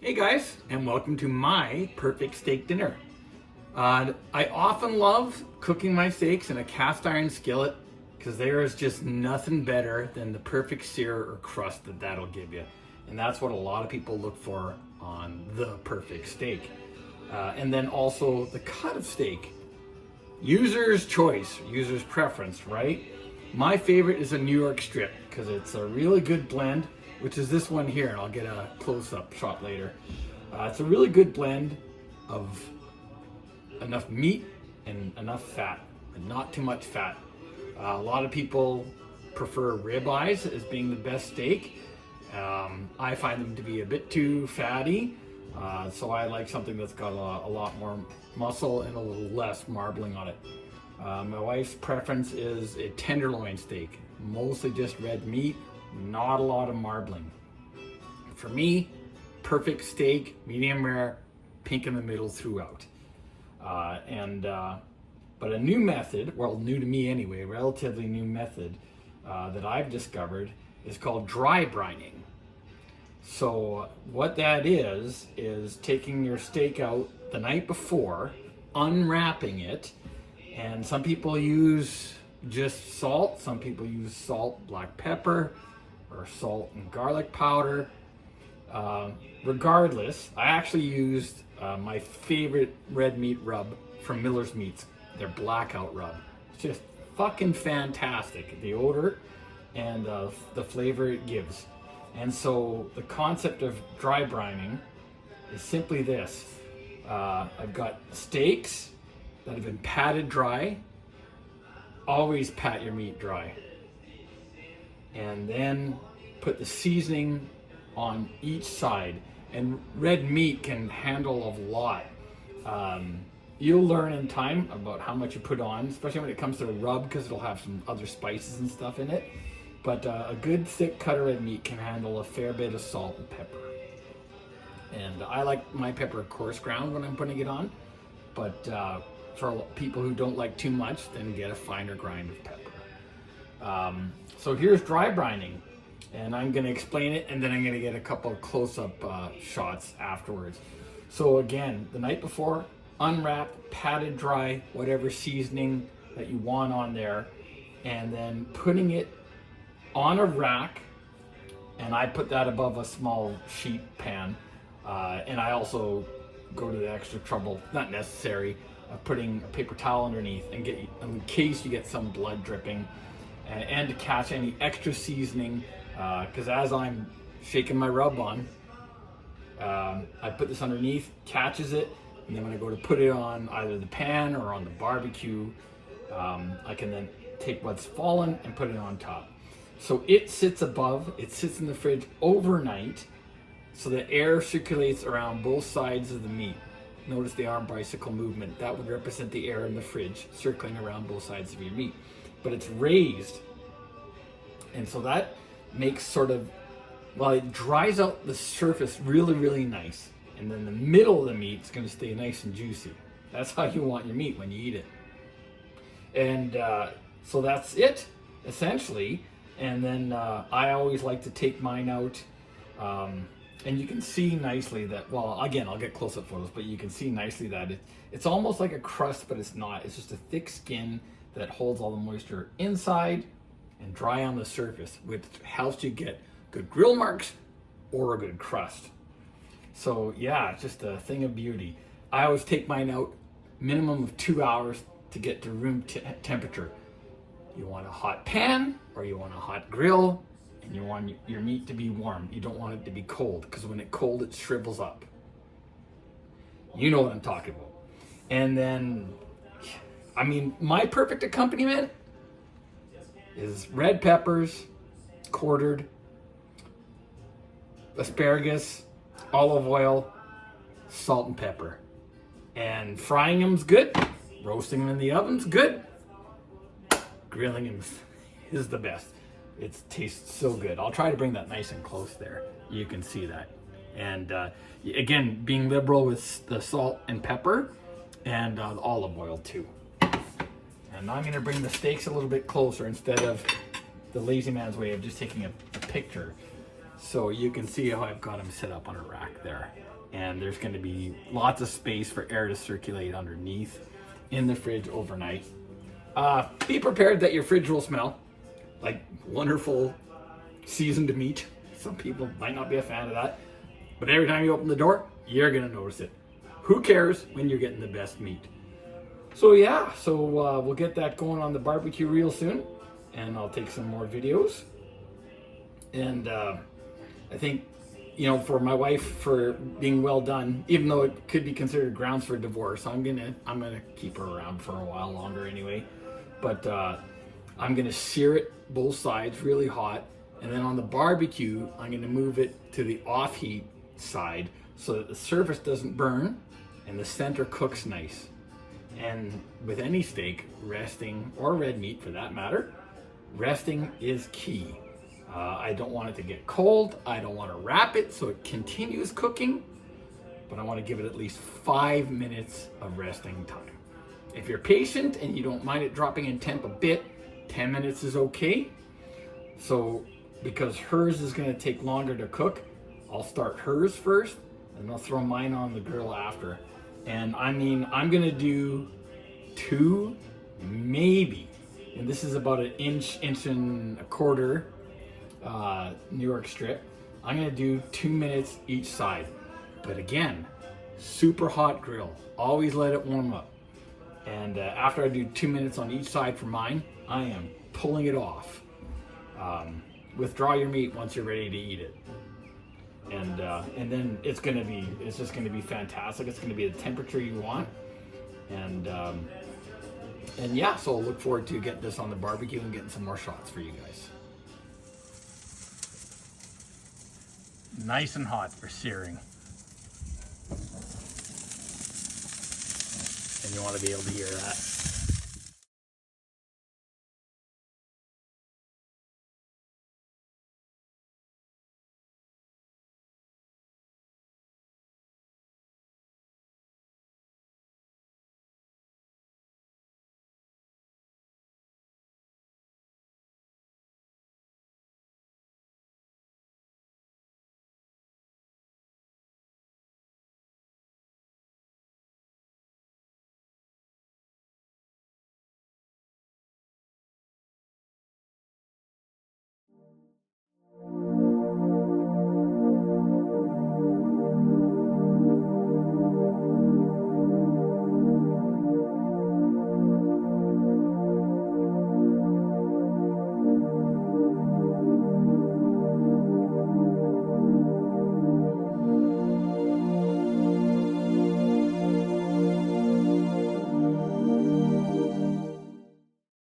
Hey guys, and welcome to my perfect steak dinner. I often love cooking my steaks in a cast iron skillet because there is just nothing better than the perfect sear or crust that'll give you. And that's what a lot of people look for on the perfect steak. And then also the cut of steak. User's choice, user's preference, right? My favorite is a New York strip because it's a really good blend, which is this one here, and I'll get a close-up shot later. It's a really good blend of enough meat and enough fat, and not too much fat. A lot of people prefer ribeyes as being the best steak. I find them to be a bit too fatty, so I like something that's got a lot more muscle and a little less marbling on it. My wife's preference is a tenderloin steak, mostly just red meat, not a lot of marbling. For me, perfect steak, medium rare, pink in the middle throughout. But a new method, well, new to me anyway, relatively new method that I've discovered is called dry brining. So what that is taking your steak out the night before, unwrapping it, and some people use just salt, some people use salt, black pepper, or salt and garlic powder. Regardless, I actually used my favorite red meat rub from Miller's Meats, their blackout rub. It's just fucking fantastic, the odor and the flavor it gives. And so the concept of dry brining is simply this. I've got steaks that have been patted dry. Always pat your meat dry. And then put the seasoning on each side. And red meat can handle a lot. You'll learn in time about how much you put on, especially when it comes to a rub, because it'll have some other spices and stuff in it. But a good thick cut of red meat can handle a fair bit of salt and pepper. And I like my pepper coarse ground when I'm putting it on. But for people who don't like too much, then get a finer grind of pepper. So here's dry brining. And I'm going to explain it, and then I'm going to get a couple of close-up shots afterwards. So again, the night before, unwrap, patted dry, whatever seasoning that you want on there, and then putting it on a rack, and I put that above a small sheet pan, and I also go to the extra trouble, not necessary, of putting a paper towel underneath and in case you get some blood dripping, and to catch any extra seasoning. Because as I'm shaking my rub on, I put this underneath, catches it, and then when I go to put it on either the pan or on the barbecue, I can then take what's fallen and put it on top. So it sits above, it sits in the fridge overnight, so the air circulates around both sides of the meat. Notice the arm bicycle movement. That would represent the air in the fridge circling around both sides of your meat. But it's raised, and so that makes sort of, well, it dries out the surface really, really nice. And then the middle of the meat is going to stay nice and juicy. That's how you want your meat when you eat it. And so that's it, essentially. And then I always like to take mine out. And you can see nicely that, well, again, I'll get close-up photos, but you can see nicely that it's almost like a crust, but it's not. It's just a thick skin that holds all the moisture inside and dry on the surface, which helps you get good grill marks or a good crust. So yeah, it's just a thing of beauty. I always take mine out minimum of 2 hours to get to room temperature. You want a hot pan or you want a hot grill, and you want your meat to be warm. You don't want it to be cold, because when it's cold, it shrivels up. You know what I'm talking about. And then, I mean, my perfect accompaniment is red peppers, quartered, asparagus, olive oil, salt and pepper. And frying them's good, roasting them in the oven's good, grilling them is the best. It tastes so good. I'll try to bring that nice and close there. You can see that. And again, being liberal with the salt and pepper and the olive oil too. And now I'm going to bring the steaks a little bit closer instead of the lazy man's way of just taking a picture. So you can see how I've got them set up on a rack there. And there's going to be lots of space for air to circulate underneath in the fridge overnight. Be prepared that your fridge will smell like wonderful seasoned meat. Some people might not be a fan of that, but every time you open the door, you're going to notice it. Who cares when you're getting the best meat? So yeah, we'll get that going on the barbecue real soon, and I'll take some more videos. And I think, you know, for my wife, for being well done, even though it could be considered grounds for divorce, I'm gonna keep her around for a while longer anyway. But I'm gonna sear it both sides really hot, and then on the barbecue, I'm gonna move it to the off heat side so that the surface doesn't burn and the center cooks nice. And with any steak, resting, or red meat for that matter, resting is key. I don't want it to get cold. I don't want to wrap it so it continues cooking, but I want to give it at least 5 minutes of resting time. If you're patient and you don't mind it dropping in temp a bit, 10 minutes is okay. So because hers is going to take longer to cook, I'll start hers first and I'll throw mine on the grill after. And I mean, I'm going to do 2, maybe, and this is about an inch and a quarter New York strip. I'm gonna do 2 minutes each side, but again, super hot grill, always let it warm up. And after I do 2 minutes on each side for mine, I am pulling it off. Withdraw your meat once you're ready to eat it, and then it's just gonna be fantastic. It's gonna be the temperature you want, and yeah, so I'll look forward to getting this on the barbecue and getting some more shots for you guys. Nice and hot for searing. And you want to be able to hear that.